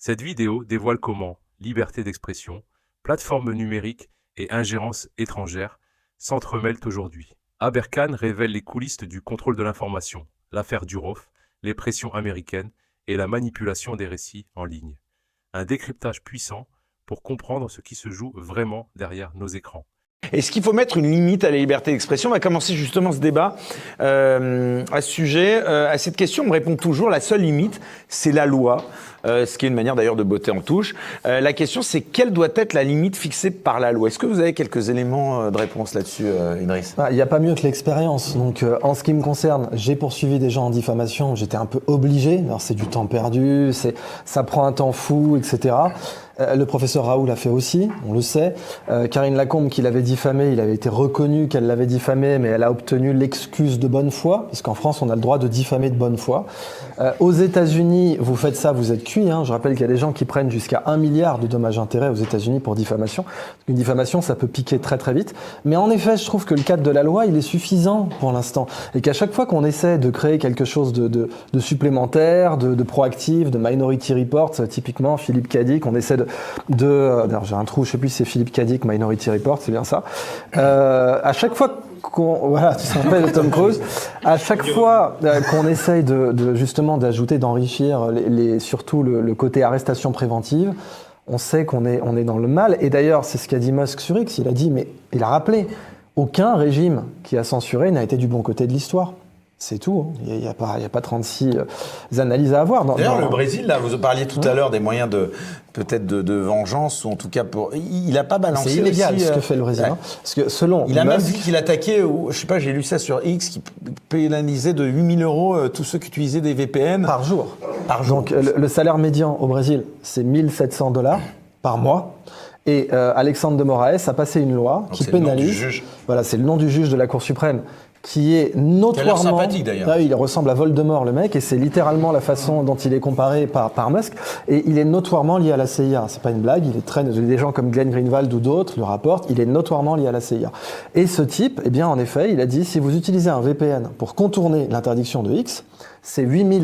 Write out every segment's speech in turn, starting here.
Cette vidéo dévoile comment liberté d'expression, plateformes numériques et ingérence étrangère s'entremêlent aujourd'hui. Aberkan révèle les coulisses du contrôle de l'information, l'affaire Durov, les pressions américaines et la manipulation des récits en ligne. Un décryptage puissant pour comprendre ce qui se joue vraiment derrière nos écrans. Est-ce qu'il faut mettre une limite à la liberté d'expression ? On va commencer justement ce débat à ce sujet. À cette question, on me répond toujours, la seule limite, c'est la loi. Ce qui est une manière d'ailleurs de botter en touche. La question, c'est quelle doit être la limite fixée par la loi ? Est-ce que vous avez quelques éléments de réponse là-dessus, Idriss ? Il n'y a pas mieux que l'expérience. Donc, en ce qui me concerne, j'ai poursuivi des gens en diffamation. J'étais un peu obligé. Alors, c'est du temps perdu, ça prend un temps fou, etc. Le professeur Raoult l'a fait aussi, on le sait. Karine Lacombe, qui l'avait diffamé, il avait été reconnu qu'elle l'avait diffamé, mais elle a obtenu l'excuse de bonne foi, puisqu'en France, on a le droit de diffamer de bonne foi. Aux États-Unis, vous faites ça, vous êtes cuit. Je rappelle qu'il y a des gens qui prennent jusqu'à 1 milliard de dommages-intérêts aux États-Unis pour diffamation. Une diffamation, ça peut piquer très très vite. Mais en effet, je trouve que le cadre de la loi, il est suffisant pour l'instant. Et qu'à chaque fois qu'on essaie de créer quelque chose de supplémentaire, de proactif, de Minority Report, typiquement Philippe Cadic, on essaie alors j'ai un trou, je sais plus si c'est Philippe Cadic, Minority Report, c'est bien ça. À chaque fois voilà, tu te rappelles de Tom Cruise. À chaque fois qu'on essaye justement d'ajouter, d'enrichir surtout le côté arrestation préventive, on sait qu'on est dans le mal. Et d'ailleurs, c'est ce qu'a dit Musk sur X. Il a rappelé, aucun régime qui a censuré n'a été du bon côté de l'histoire. C'est tout. Il n'y a pas 36 analyses à avoir. D'ailleurs, le Brésil, là, vous parliez tout à l'heure des moyens peut-être de vengeance, ou en tout cas il n'a pas balancé. C'est illégal aussi, ce que fait le Brésil. Parce que selon il a même dit qu'il attaquait, je sais pas, j'ai lu ça sur X, qui pénalisait de 8 000 € tous ceux qui utilisaient des VPN. Par jour. Donc le salaire médian au Brésil, c'est $1 700 par mois. Et Alexandre de Moraes a passé une loi qui pénalise. Voilà, c'est le nom du juge de la Cour suprême, qui est notoirement... Il a l'air sympathique d'ailleurs. Il ressemble à Voldemort le mec, et c'est littéralement la façon dont il est comparé par Musk, et il est notoirement lié à la CIA. C'est pas une blague, des gens comme Glenn Greenwald ou d'autres le rapportent, il est notoirement lié à la CIA. Et ce type, eh bien en effet, il a dit, si vous utilisez un VPN pour contourner l'interdiction de X, c'est $8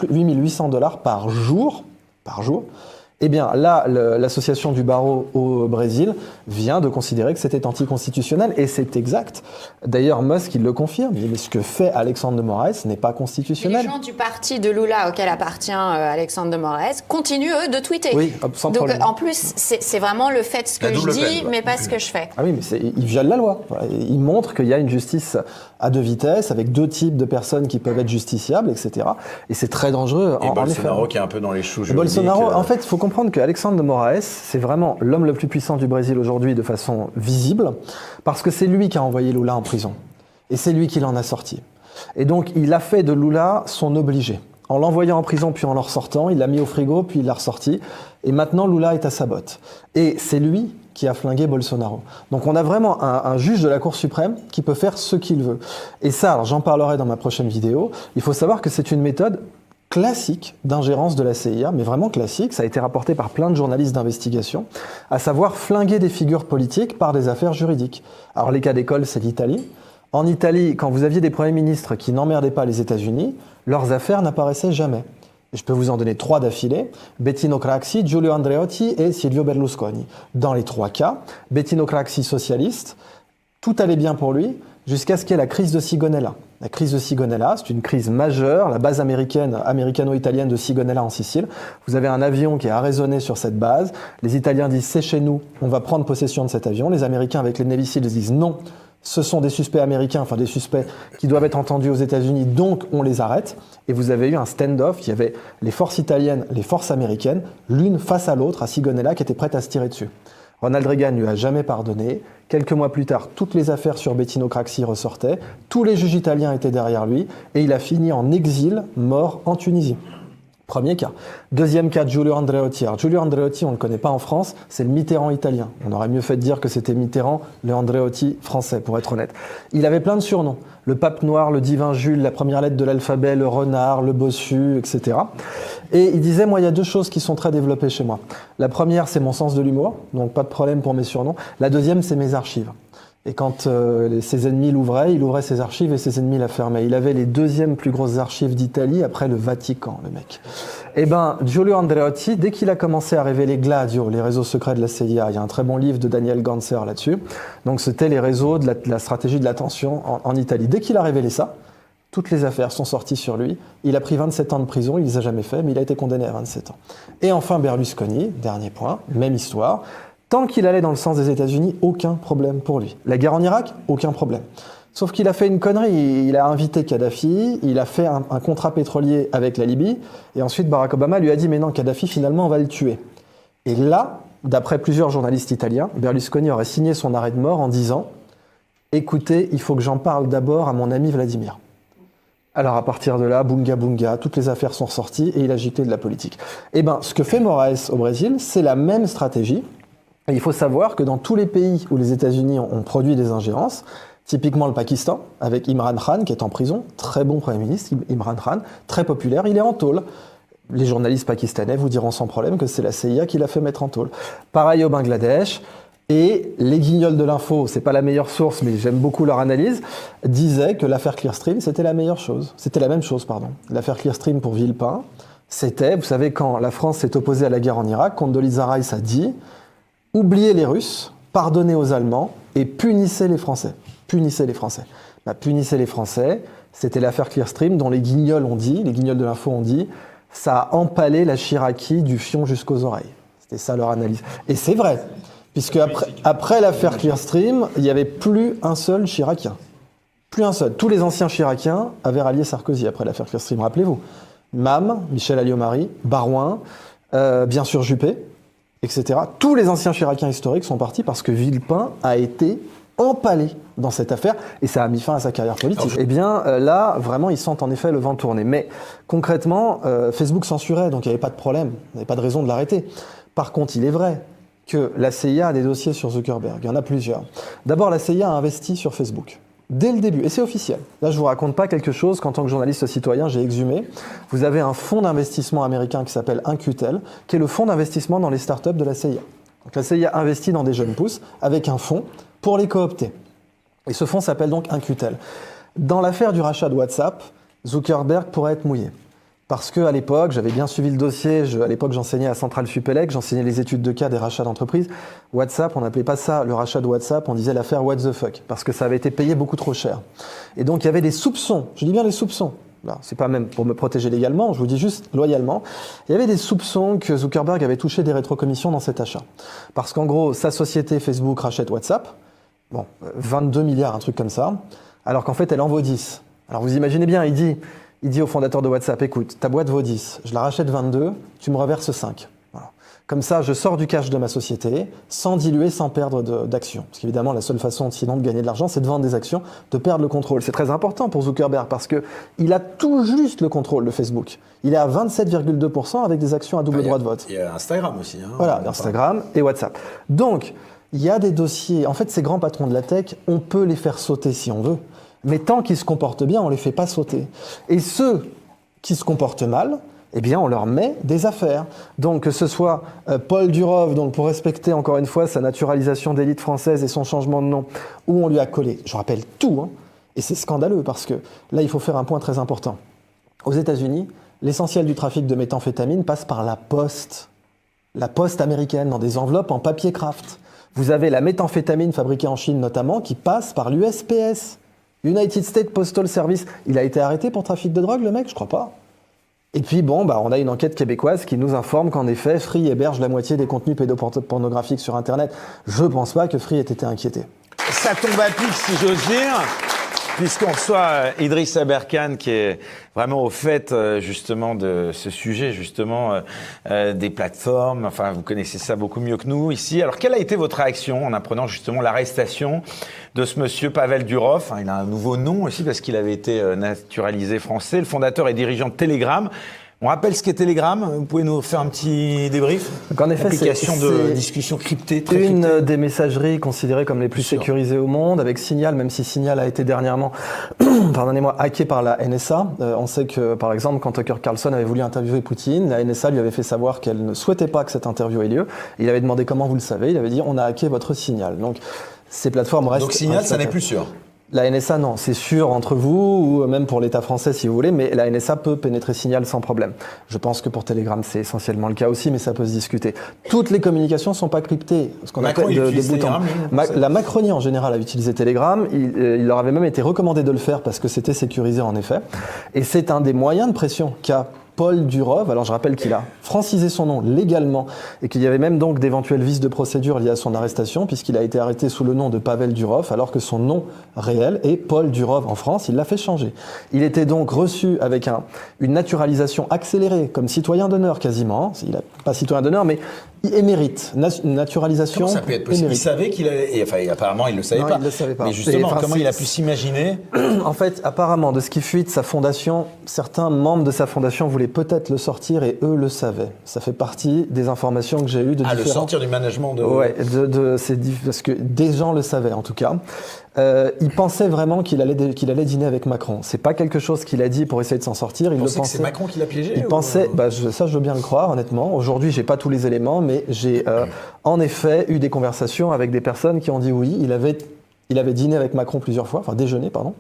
800 par jour, eh bien là, l'association du barreau au Brésil vient de considérer que c'était anticonstitutionnel, et c'est exact. D'ailleurs, Musk, il le confirme. Il dit, mais ce que fait Alexandre de Moraes n'est pas constitutionnel. Les gens du parti de Lula auquel appartient Alexandre de Moraes continuent, eux, de tweeter. Oui, sans problème. En plus, c'est vraiment le fait de ce que je dis, mais pas ce que je fais. Ah oui, mais il viole la loi. Il montre qu'il y a une justice à deux vitesses, avec deux types de personnes qui peuvent être justiciables, etc. Et c'est très dangereux. Et Bolsonaro qui est un peu dans les choux juridiques. Bolsonaro, en fait, il faut comprendre qu'Alexandre de Moraes, c'est vraiment l'homme le plus puissant du Brésil aujourd'hui de façon visible, parce que c'est lui qui a envoyé Lula en prison. Et c'est lui qui l'en a sorti. Et donc, il a fait de Lula son obligé. En l'envoyant en prison, puis en le ressortant, il l'a mis au frigo, puis il l'a ressorti. Et maintenant, Lula est à sa botte. Et c'est lui qui a flingué Bolsonaro. Donc on a vraiment un juge de la Cour suprême qui peut faire ce qu'il veut. Et ça, alors j'en parlerai dans ma prochaine vidéo, il faut savoir que c'est une méthode classique d'ingérence de la CIA, mais vraiment classique, ça a été rapporté par plein de journalistes d'investigation, à savoir flinguer des figures politiques par des affaires juridiques. Alors les cas d'école, c'est l'Italie. En Italie, quand vous aviez des premiers ministres qui n'emmerdaient pas les États-Unis, leurs affaires n'apparaissaient jamais. Je peux vous en donner 3 d'affilée: Bettino Craxi, Giulio Andreotti et Silvio Berlusconi. Dans les 3 cas, Bettino Craxi socialiste, tout allait bien pour lui, jusqu'à ce qu'il y ait la crise de Sigonella. La crise de Sigonella, c'est une crise majeure, la base américano-italienne de Sigonella en Sicile. Vous avez un avion qui est arraisonné sur cette base. Les Italiens disent, c'est chez nous, on va prendre possession de cet avion. Les Américains, avec les Navy Seals, disent non, ce sont des suspects américains, enfin des suspects qui doivent être entendus aux États-Unis, donc on les arrête. Et vous avez eu un stand-off, il y avait les forces italiennes, les forces américaines, l'une face à l'autre à Sigonella, qui étaient prêtes à se tirer dessus. Ronald Reagan ne lui a jamais pardonné. Quelques mois plus tard, toutes les affaires sur Bettino Craxi ressortaient. Tous les juges italiens étaient derrière lui. Et il a fini en exil, mort en Tunisie. Premier cas. Deuxième cas, Giulio Andreotti. Alors, Giulio Andreotti, on ne le connaît pas en France, c'est le Mitterrand italien. On aurait mieux fait de dire que c'était Mitterrand, le Andreotti français, pour être honnête. Il avait plein de surnoms. Le pape noir, le divin Jules, la première lettre de l'alphabet, le renard, le bossu, etc. Et il disait, moi, il y a 2 choses qui sont très développées chez moi. La première, c'est mon sens de l'humour, donc pas de problème pour mes surnoms. La deuxième, c'est mes archives. Et quand ses ennemis l'ouvraient, il ouvrait ses archives et ses ennemis la fermaient. Il avait les deuxièmes plus grosses archives d'Italie après le Vatican, le mec. Eh ben, Giulio Andreotti, dès qu'il a commencé à révéler Gladio, les réseaux secrets de la CIA, il y a un très bon livre de Daniel Ganser là-dessus. Donc c'était les réseaux de la stratégie de l'attention en Italie. Dès qu'il a révélé ça, toutes les affaires sont sorties sur lui. Il a pris 27 ans de prison, il ne les a jamais fait, mais il a été condamné à 27 ans. Et enfin Berlusconi, dernier point, même histoire. Tant qu'il allait dans le sens des États-Unis, aucun problème pour lui. La guerre en Irak, aucun problème. Sauf qu'il a fait une connerie. Il a invité Kadhafi, il a fait un contrat pétrolier avec la Libye, et ensuite Barack Obama lui a dit « Mais non, Kadhafi, finalement, on va le tuer ». Et là, d'après plusieurs journalistes italiens, Berlusconi aurait signé son arrêt de mort en disant « Écoutez, il faut que j'en parle d'abord à mon ami Vladimir ». Alors à partir de là, bunga bunga, toutes les affaires sont ressorties et il a giclé de la politique. Eh bien, ce que fait Moraes au Brésil, c'est la même stratégie. Et il faut savoir que dans tous les pays où les États-Unis ont produit des ingérences, typiquement le Pakistan, avec Imran Khan qui est en prison, très bon Premier ministre, Imran Khan, très populaire, il est en tôle. Les journalistes pakistanais vous diront sans problème que c'est la CIA qui l'a fait mettre en tôle. Pareil au Bangladesh, et les guignols de l'info, c'est pas la meilleure source, mais j'aime beaucoup leur analyse, disaient que l'affaire Clearstream, c'était la meilleure chose. C'était la même chose, pardon. L'affaire Clearstream pour Villepin, c'était, vous savez, quand la France s'est opposée à la guerre en Irak, Condoleezza Rice a dit « Oubliez les Russes, pardonnez aux Allemands et punissez les Français. » Punissez les Français. Bah, punissez les Français, c'était l'affaire Clearstream dont les guignols ont dit, les guignols de l'info ont dit, ça a empalé la Chiraki du fion jusqu'aux oreilles. C'était ça leur analyse. Et c'est vrai, puisque après l'affaire Clearstream, il n'y avait plus un seul Chiracien. Plus un seul. Tous les anciens Chiraciens avaient rallié Sarkozy après l'affaire Clearstream, rappelez-vous. Mam, Michel Alliot-Marie, Barouin, bien sûr Juppé, etc. Tous les anciens Chiraciens historiques sont partis parce que Villepin a été empalé dans cette affaire et ça a mis fin à sa carrière politique. Eh bien là, vraiment, ils sentent en effet le vent tourner. Mais concrètement, Facebook censurait, donc il n'y avait pas de problème, il n'y avait pas de raison de l'arrêter. Par contre, il est vrai que la CIA a des dossiers sur Zuckerberg, il y en a plusieurs. D'abord, la CIA a investi sur Facebook. Dès le début, et c'est officiel. Là, je vous raconte pas quelque chose qu'en tant que journaliste citoyen, j'ai exhumé. Vous avez un fonds d'investissement américain qui s'appelle Incutel, qui est le fonds d'investissement dans les startups de la CIA. Donc la CIA investit dans des jeunes pousses avec un fonds pour les coopter. Et ce fonds s'appelle donc Incutel. Dans l'affaire du rachat de WhatsApp, Zuckerberg pourrait être mouillé. Parce qu'à l'époque, j'avais bien suivi le dossier, à l'époque j'enseignais à Centrale Supélec, j'enseignais les études de cas des rachats d'entreprises. WhatsApp, on n'appelait pas ça le rachat de WhatsApp, on disait l'affaire What the fuck, parce que ça avait été payé beaucoup trop cher. Et donc il y avait des soupçons, je dis bien des soupçons, là, c'est pas même pour me protéger légalement, je vous dis juste loyalement, il y avait des soupçons que Zuckerberg avait touché des rétrocommissions dans cet achat. Parce qu'en gros, sa société Facebook rachète WhatsApp, 22 milliards, un truc comme ça, alors qu'en fait elle en vaut 10. Alors vous imaginez bien, il dit au fondateur de WhatsApp, écoute, ta boîte vaut 10, je la rachète 22, tu me reverses 5. Voilà. Comme ça, je sors du cash de ma société, sans diluer, sans perdre d'actions. Parce qu'évidemment, la seule façon sinon de gagner de l'argent, c'est de vendre des actions, de perdre le contrôle. C'est très important pour Zuckerberg, parce qu'il a tout juste le contrôle de Facebook. Il est à 27,2% avec des actions à double droit de vote. Il y a Instagram aussi. Voilà, Instagram et WhatsApp. Donc, il y a des dossiers, en fait, ces grands patrons de la tech, on peut les faire sauter si on veut. Mais tant qu'ils se comportent bien, on ne les fait pas sauter. Et ceux qui se comportent mal, eh bien, on leur met des affaires. Donc, que ce soit Paul Durov, donc pour respecter encore une fois sa naturalisation d'élite française et son changement de nom, où on lui a collé, je rappelle tout, hein, et c'est scandaleux parce que là, il faut faire un point très important. Aux États-Unis, l'essentiel du trafic de méthamphétamine passe par la poste américaine, dans des enveloppes en papier craft. Vous avez la méthamphétamine fabriquée en Chine notamment qui passe par l'USPS. United States Postal Service, il a été arrêté pour trafic de drogue, le mec? Je crois pas. Et puis on a une enquête québécoise qui nous informe qu'en effet, Free héberge la moitié des contenus pédopornographiques sur Internet. Je pense pas que Free ait été inquiété. Ça tombe à pic, si j'ose dire, puisqu'on reçoit Idriss Aberkane, qui est vraiment au fait justement de ce sujet, justement des plateformes. Enfin, vous connaissez ça beaucoup mieux que nous ici. Alors, quelle a été votre réaction en apprenant justement l'arrestation de ce monsieur Pavel Durov? Il a un nouveau nom aussi parce qu'il avait été naturalisé français, le fondateur et dirigeant de Telegram. On rappelle ce qu'est Telegram. Vous pouvez nous faire un petit débrief? Donc en effet, application de discussion cryptée, très une cryptée. Des messageries considérées comme les plus sécurisées au monde, avec Signal, même si Signal a été dernièrement, pardonnez-moi, hacké par la NSA. On sait que, par exemple, quand Tucker Carlson avait voulu interviewer Poutine, la NSA lui avait fait savoir qu'elle ne souhaitait pas que cette interview ait lieu. Il avait demandé comment vous le savez. Il avait dit on a hacké votre Signal. Donc Ces plateformes restent... Donc Signal, ça n'est secrètes. plus sûr. La NSA, non, c'est sûr entre vous ou même pour l'État français si vous voulez, mais la NSA peut pénétrer Signal sans problème. Je pense que pour Telegram, c'est essentiellement le cas aussi, mais ça peut se discuter. Toutes les communications ne sont pas cryptées, ce qu'on Macron, appelle il de utilise bout en Telegram, lui, La Macronie en général a utilisé Telegram, il leur avait même été recommandé de le faire parce que c'était sécurisé en effet, et c'est un des moyens de pression qu'a Paul Durov. Alors je rappelle qu'il a francisé son nom légalement et qu'il y avait même donc d'éventuels vices de procédure liés à son arrestation puisqu'il a été arrêté sous le nom de Pavel Durov alors que son nom réel est Paul Durov en France. Il l'a fait changer. Il était donc reçu avec une naturalisation accélérée comme citoyen d'honneur quasiment. Il n'est pas citoyen d'honneur mais émérite. Une naturalisation Comment ça peut être possible? émérite. Il savait qu'il allait... Enfin, apparemment, il ne le savait Non, pas. il le savait pas. Mais justement, Et, enfin, comment c'est- il a pu s'imaginer? En fait, apparemment, de ce qui fuit de sa fondation, certains membres de sa fondation voulaient peut-être le sortir et eux le savaient. Ça fait partie des informations que j'ai eues de Ah, le différents... sortir du management de... Ouais, parce que des gens le savaient en tout cas. Il pensait vraiment qu'il allait dîner avec Macron. C'est pas quelque chose qu'il a dit pour essayer de s'en sortir. Il Vous le pensez que c'est pensait. Macron qui l'a piégé? Il ou- pensait, ça je veux bien le croire honnêtement. Aujourd'hui, j'ai pas tous les éléments, mais j'ai en effet eu des conversations avec des personnes qui ont dit oui, il avait dîné avec Macron plusieurs fois, enfin déjeuné, pardon.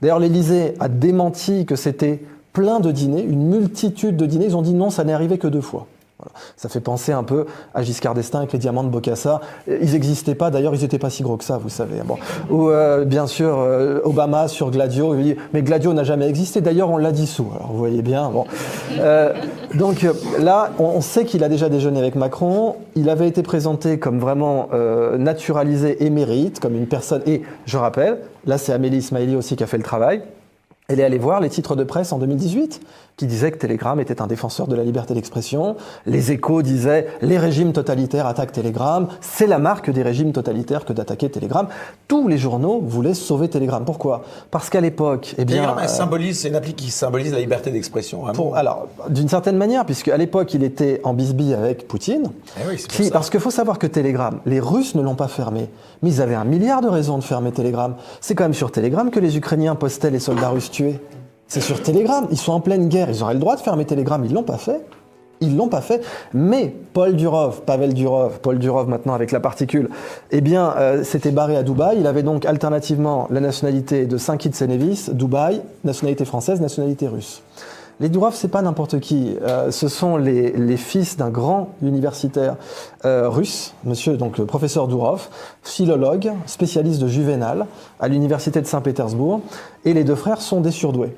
D'ailleurs, l'Élysée a démenti que c'était plein de dîners, une multitude de dîners. Ils ont dit non, ça n'est arrivé que 2 fois. Voilà. Ça fait penser un peu à Giscard d'Estaing avec les diamants de Bokassa. Ils n'existaient pas, d'ailleurs, ils n'étaient pas si gros que ça, vous savez. Bon. Ou bien sûr, Obama sur Gladio, il dit, mais Gladio n'a jamais existé, d'ailleurs, on l'a dissous. Alors, vous voyez bien. Bon. Donc là, on sait qu'il a déjà déjeuné avec Macron. Il avait été présenté comme vraiment naturalisé émérite, comme une personne. Et je rappelle, là, c'est Amélie Ismaili aussi qui a fait le travail. Elle est allée voir les titres de presse en 2018 qui disaient que Telegram était un défenseur de la liberté d'expression. Les Échos disaient « Les régimes totalitaires attaquent Telegram. C'est la marque des régimes totalitaires que d'attaquer Telegram. » Tous les journaux voulaient sauver Telegram. Pourquoi? Parce qu'à l'époque, eh bien... Telegram, c'est une appli qui symbolise la liberté d'expression. Vraiment. Alors, d'une certaine manière, puisque à l'époque, il était en bisbille avec Poutine, Eh oui, c'est pour ça. parce qu'il faut savoir que Telegram, les Russes ne l'ont pas fermé, mais ils avaient 1 milliard de raisons de fermer Telegram. C'est quand même sur Telegram que les Ukrainiens postaient les soldats russes tués. C'est sur Telegram, ils sont en pleine guerre, ils auraient le droit de fermer Telegram, ils l'ont pas fait. Ils l'ont pas fait, mais Paul Durov maintenant avec la particule, eh bien, s'était barré à Dubaï. Il avait donc alternativement la nationalité de Saint Kitts et Nevis, Dubaï, nationalité française, nationalité russe. Les Durov, c'est pas n'importe qui. Ce sont les fils d'un grand universitaire russe, monsieur, donc le professeur Durov, philologue, spécialiste de Juvénal à l'université de Saint-Pétersbourg, et les 2 frères sont des surdoués.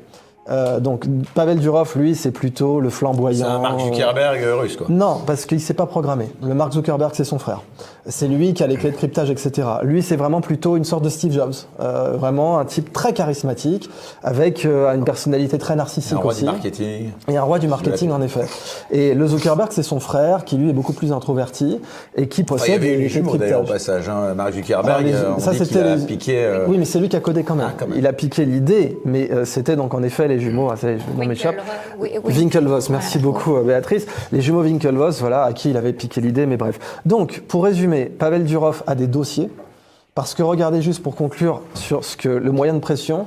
Donc Pavel Durov, lui, c'est plutôt le flamboyant. C'est un Mark Zuckerberg russe, quoi. Non, parce qu'il ne sait pas programmer. Le Mark Zuckerberg, c'est son frère. C'est lui qui a les clés de cryptage, etc. Lui, c'est vraiment plutôt une sorte de Steve Jobs. Vraiment un type très charismatique, avec une personnalité très narcissique Un roi aussi. du marketing. Et un roi du marketing, en effet. Et le Zuckerberg, c'est son frère, qui lui est beaucoup plus introverti et qui Enfin, il y possède avait eu les les clés de jumeaux d'ailleurs au cryptage. passage. Hein. Mark Zuckerberg, Alors, on ça, dit qu'il c'était a les- piqué... Oui, mais c'est lui qui a codé quand même. Ah, quand même. Il a piqué l'idée, mais c'était donc en effet les jumeaux. Ah, ça y est, le nom m'échappe. Winklevoss, merci beaucoup Béatrice. Les jumeaux Winklevoss, voilà, à qui il avait piqué l'idée, mais bref. Donc, pour résumer, Pavel Durov a des dossiers, parce que regardez juste pour conclure sur ce que le moyen de pression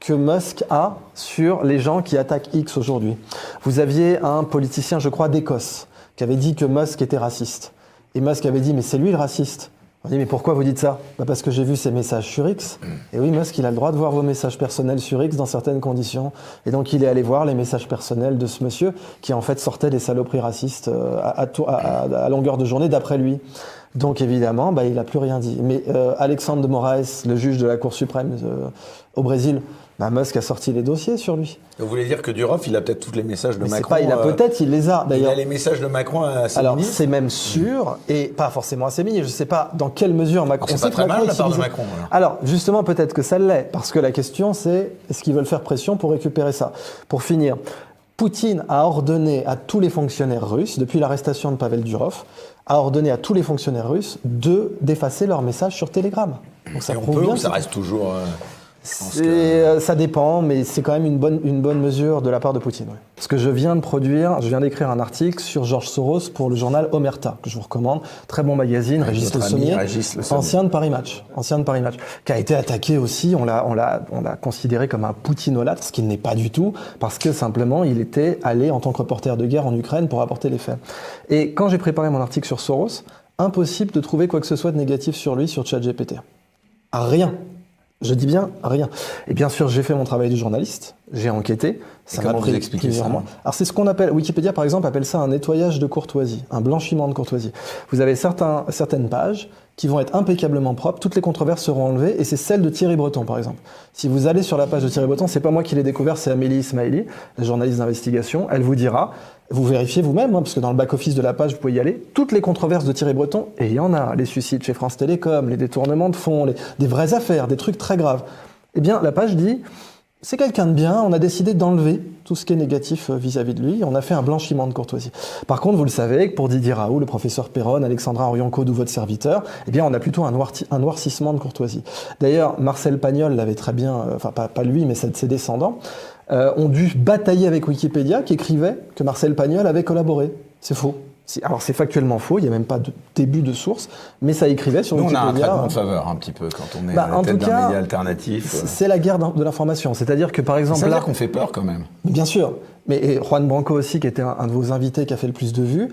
que Musk a sur les gens qui attaquent X aujourd'hui. Vous aviez un politicien, je crois, d'Écosse, qui avait dit que Musk était raciste. Et Musk avait dit, mais c'est lui le raciste. On dit, mais pourquoi vous dites ça? Parce que j'ai vu ces messages sur X. Et oui, Musk, il a le droit de voir vos messages personnels sur X dans certaines conditions. Et donc, il est allé voir les messages personnels de ce monsieur qui, en fait, sortait des saloperies racistes à longueur de journée, d'après lui. Donc, évidemment, il n'a plus rien dit. Mais Alexandre de Moraes, le juge de la Cour suprême au Brésil, Musk a sorti les dossiers sur lui. Vous voulez dire que Durov, il a peut-être tous les messages de Mais c'est Macron pas, il a peut-être, il les a Il d'ailleurs. a les messages de Macron à ses Alors, ministres. c'est même sûr, et pas forcément à ses ministres. Je ne sais pas dans quelle mesure Macron... C'est on pas sait que très mal de la part de utilisait- Macron, Alors, justement, peut-être que ça l'est, parce que la question, c'est est-ce qu'ils veulent faire pression pour récupérer ça? Pour finir, Poutine a ordonné à tous les fonctionnaires russes, depuis l'arrestation de Pavel Durov, a ordonné à tous les fonctionnaires russes d'effacer leurs messages sur Telegram. Donc ça Et on prouve peut bien ou que ça reste toujours... ça dépend, mais c'est quand même une bonne mesure de la part de Poutine. Ouais. Parce que je viens d'écrire un article sur Georges Soros pour le journal Omerta, que je vous recommande. Très bon magazine, Régis Le notre ami Sommier, Régis Le Sommier. ancien de Paris Match, qui a été attaqué aussi. On l'a considéré comme un poutinolâtre, ce qu'il n'est pas du tout, parce que simplement il était allé en tant que reporter de guerre en Ukraine pour apporter les faits. Et quand j'ai préparé mon article sur Soros, impossible de trouver quoi que ce soit de négatif sur lui sur ChatGPT. Rien. Je dis bien rien. Et bien sûr, j'ai fait mon travail de journaliste, j'ai enquêté. Ça m'a comment pris vous expliquez plusieurs ça mois. Alors c'est ce qu'on appelle, Wikipédia par exemple appelle ça un nettoyage de courtoisie, un blanchiment de courtoisie. Vous avez certaines pages qui vont être impeccablement propres, toutes les controverses seront enlevées, et c'est celle de Thierry Breton par exemple. Si vous allez sur la page de Thierry Breton, c'est pas moi qui l'ai découvert, c'est Amélie Ismaili, la journaliste d'investigation, elle vous dira, vous vérifiez vous-même, parce que dans le back-office de la page, vous pouvez y aller, toutes les controverses de Thierry Breton, et il y en a, les suicides chez France Télécom, les détournements de fonds, des vraies affaires, des trucs très graves. Eh bien, la page dit, c'est quelqu'un de bien, on a décidé d'enlever tout ce qui est négatif vis-à-vis de lui, on a fait un blanchiment de courtoisie. Par contre, vous le savez, que pour Didier Raoult, le professeur Perron, Alexandra Orion-Caude ou votre serviteur, eh bien, on a plutôt un noircissement de courtoisie. D'ailleurs, Marcel Pagnol l'avait très bien, enfin pas lui, mais ses descendants, ont dû batailler avec Wikipédia, qui écrivait que Marcel Pagnol avait collaboré. C'est faux. Alors c'est factuellement faux, il n'y a même pas de début de source, mais ça écrivait sur Nous, on Wikipédia. a un traitement de faveur un petit peu quand on est à la en tête tout d'un cas, média alternatif. C'est la guerre de l'information. C'est-à-dire que par exemple Ça veut là, dire qu'on fait peur quand même. bien sûr, mais et Juan Branco aussi, qui était un de vos invités, qui a fait le plus de vues,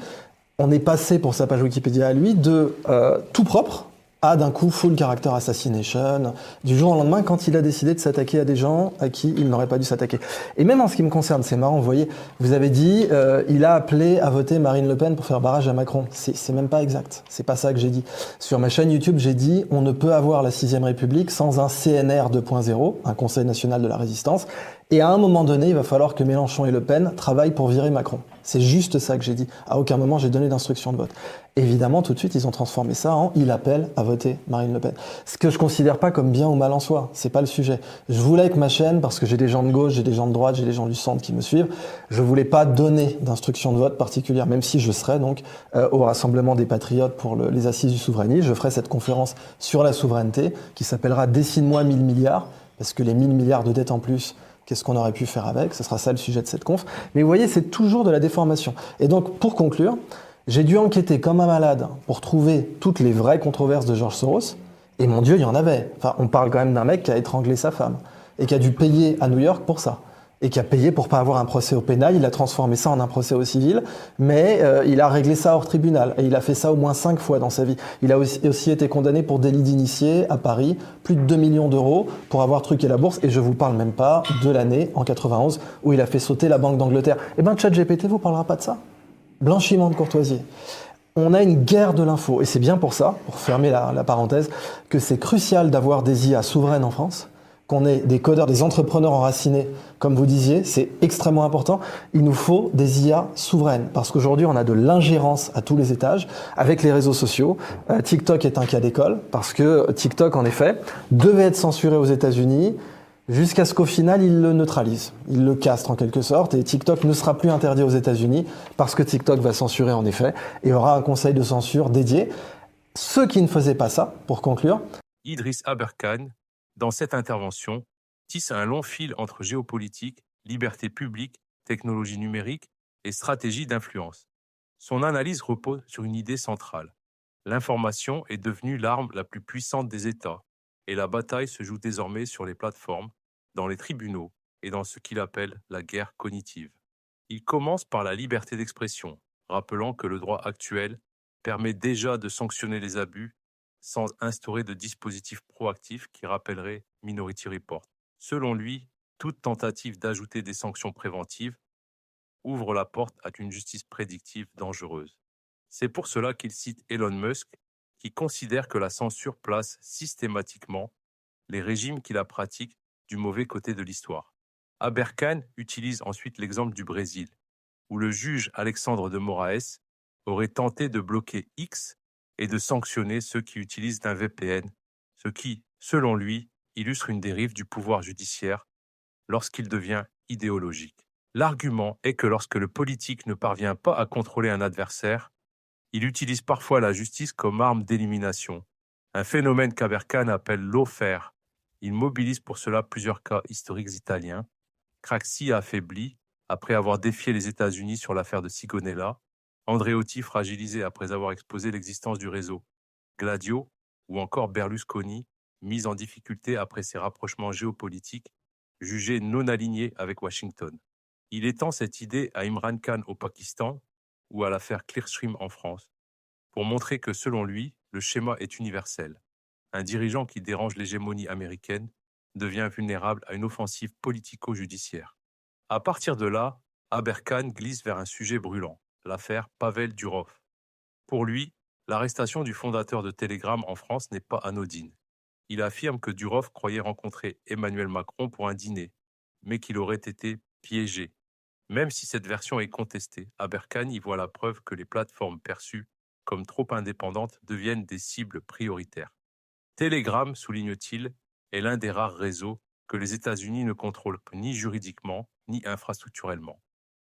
on est passé pour sa page Wikipédia à lui de tout propre à d'un coup full character assassination, du jour au lendemain quand il a décidé de s'attaquer à des gens à qui il n'aurait pas dû s'attaquer. Et même en ce qui me concerne, c'est marrant, vous voyez, vous avez dit, il a appelé à voter Marine Le Pen pour faire barrage à Macron. C'est même pas exact, c'est pas ça que j'ai dit. Sur ma chaîne YouTube, j'ai dit, on ne peut avoir la 6ème République sans un CNR 2.0, un Conseil National de la Résistance, et à un moment donné, il va falloir que Mélenchon et Le Pen travaillent pour virer Macron. C'est juste ça que j'ai dit. À aucun moment, j'ai donné d'instruction de vote. Évidemment, tout de suite, ils ont transformé ça en « il appelle à voter Marine Le Pen ». Ce que je considère pas comme bien ou mal en soi, c'est pas le sujet. Je voulais avec ma chaîne, parce que j'ai des gens de gauche, j'ai des gens de droite, j'ai des gens du centre qui me suivent, je voulais pas donner d'instruction de vote particulière, même si je serai donc au Rassemblement des Patriotes pour les Assises du Souverainisme. Je ferai cette conférence sur la souveraineté qui s'appellera « Dessine-moi 1000 milliards », parce que les 1000 milliards de dettes en plus, qu'est-ce qu'on aurait pu faire avec? Ce sera ça le sujet de cette conf. Mais vous voyez, c'est toujours de la déformation. Et donc, pour conclure, j'ai dû enquêter comme un malade pour trouver toutes les vraies controverses de George Soros. Et mon Dieu, il y en avait. Enfin, on parle quand même d'un mec qui a étranglé sa femme et qui a dû payer à New York pour ça. Et qui a payé pour pas avoir un procès au pénal. Il a transformé ça en un procès au civil, mais il a réglé ça hors tribunal. Et il a fait ça au moins 5 fois dans sa vie. Il a aussi été condamné pour délit d'initié à Paris, plus de 2 millions d'euros pour avoir truqué la bourse. Et je vous parle même pas de l'année, en 91, où il a fait sauter la Banque d'Angleterre. Eh ben, ChatGPT vous parlera pas de ça. Blanchiment de courtoisie. On a une guerre de l'info. Et c'est bien pour ça, pour fermer la parenthèse, que c'est crucial d'avoir des IA souveraines en France, qu'on ait des codeurs, des entrepreneurs enracinés, comme vous disiez, c'est extrêmement important. Il nous faut des IA souveraines, parce qu'aujourd'hui, on a de l'ingérence à tous les étages, avec les réseaux sociaux. TikTok est un cas d'école, parce que TikTok, en effet, devait être censuré aux États-Unis, jusqu'à ce qu'au final, ils le neutralisent. Ils le castrent en quelque sorte, et TikTok ne sera plus interdit aux États-Unis, parce que TikTok va censurer en effet, et aura un conseil de censure dédié. Ceux qui ne faisaient pas ça, pour conclure, Idriss Aberkane, dans cette intervention, tisse un long fil entre géopolitique, liberté publique, technologie numérique et stratégie d'influence. Son analyse repose sur une idée centrale. L'information est devenue l'arme la plus puissante des États, et la bataille se joue désormais sur les plateformes, dans les tribunaux et dans ce qu'il appelle la guerre cognitive. Il commence par la liberté d'expression, rappelant que le droit actuel permet déjà de sanctionner les abus sans instaurer de dispositif proactif qui rappellerait Minority Report. Selon lui, toute tentative d'ajouter des sanctions préventives ouvre la porte à une justice prédictive dangereuse. C'est pour cela qu'il cite Elon Musk, qui considère que la censure place systématiquement les régimes qui la pratiquent du mauvais côté de l'histoire. Aberkane utilise ensuite l'exemple du Brésil, où le juge Alexandre de Moraes aurait tenté de bloquer X et de sanctionner ceux qui utilisent un VPN, ce qui, selon lui, illustre une dérive du pouvoir judiciaire lorsqu'il devient idéologique. L'argument est que lorsque le politique ne parvient pas à contrôler un adversaire, il utilise parfois la justice comme arme d'élimination, un phénomène qu'Aberkane appelle lawfare. Il mobilise pour cela plusieurs cas historiques italiens. Craxi affaibli après avoir défié les États-Unis sur l'affaire de Sigonella, Andreotti fragilisé après avoir exposé l'existence du réseau Gladio, ou encore Berlusconi, mis en difficulté après ses rapprochements géopolitiques, jugés non alignés avec Washington. Il étend cette idée à Imran Khan au Pakistan ou à l'affaire Clearstream en France, pour montrer que selon lui, le schéma est universel. un dirigeant qui dérange l'hégémonie américaine devient vulnérable à une offensive politico-judiciaire. À partir de là, Aberkan glisse vers un sujet brûlant, l'affaire Pavel Durov. Pour lui, l'arrestation du fondateur de Telegram en France n'est pas anodine. Il affirme que Durov croyait rencontrer Emmanuel Macron pour un dîner, mais qu'il aurait été piégé. Même si cette version est contestée, Aberkan y voit la preuve que les plateformes perçues comme trop indépendantes deviennent des cibles prioritaires. Telegram, souligne-t-il, est l'un des rares réseaux que les États-Unis ne contrôlent ni juridiquement ni infrastructurellement.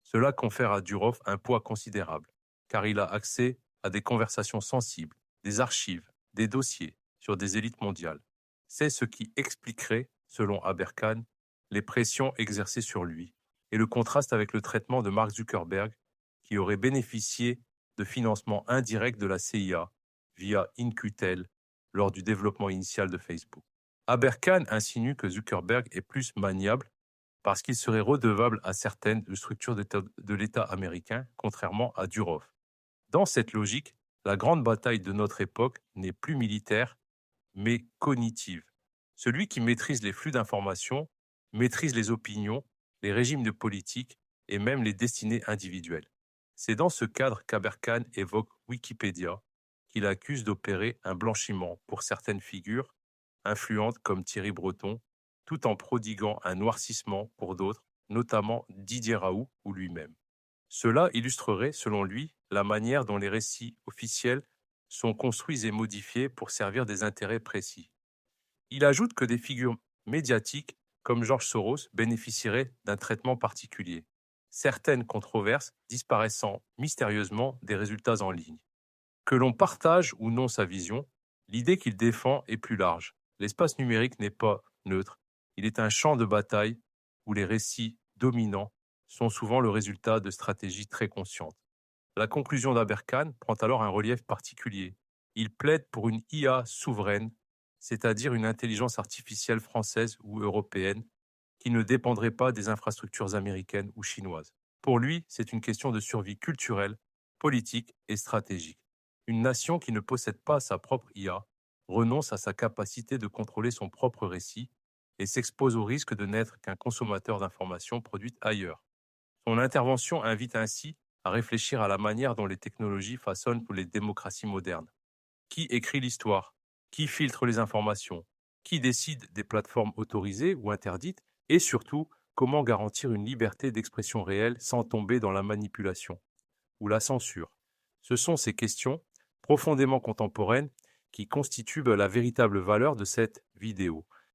Cela confère à Durov un poids considérable, car il a accès à des conversations sensibles, des archives, des dossiers sur des élites mondiales. C'est ce qui expliquerait, selon Aberkan, les pressions exercées sur lui et le contraste avec le traitement de Mark Zuckerberg, qui aurait bénéficié de financement indirect de la CIA via In-Q-Tel lors du développement initial de Facebook. Aberkan insinue que Zuckerberg est plus maniable parce qu'il serait redevable à certaines structures de l'État américain, contrairement à Durov. Dans cette logique, la grande bataille de notre époque n'est plus militaire, mais cognitive. Celui qui maîtrise les flux d'informations maîtrise les opinions, les régimes de politique et même les destinées individuelles. C'est dans ce cadre qu'Aberkan évoque Wikipédia, qu'il accuse d'opérer un blanchiment pour certaines figures influentes comme Thierry Breton, tout en prodiguant un noircissement pour d'autres, notamment Didier Raoult ou lui-même. Cela illustrerait, selon lui, la manière dont les récits officiels sont construits et modifiés pour servir des intérêts précis. Il ajoute que des figures médiatiques, comme George Soros, bénéficieraient d'un traitement particulier, certaines controverses disparaissant mystérieusement des résultats en ligne. Que l'on partage ou non sa vision, l'idée qu'il défend est plus large. L'espace numérique n'est pas neutre, il est un champ de bataille où les récits dominants sont souvent le résultat de stratégies très conscientes. La conclusion d'Aberkan prend alors un relief particulier. Il plaide pour une IA souveraine, c'est-à-dire une intelligence artificielle française ou européenne, qui ne dépendrait pas des infrastructures américaines ou chinoises. Pour lui, c'est une question de survie culturelle, politique et stratégique. Une nation qui ne possède pas sa propre IA renonce à sa capacité de contrôler son propre récit et s'expose au risque de n'être qu'un consommateur d'informations produites ailleurs. Son intervention invite ainsi à réfléchir à la manière dont les technologies façonnent les démocraties modernes. Qui écrit l'histoire? Qui filtre les informations? Qui décide des plateformes autorisées ou interdites? Et surtout, comment garantir une liberté d'expression réelle sans tomber dans la manipulation ou la censure? Ce sont ces questions profondément contemporaines qui constituent la véritable valeur de cette vidéo.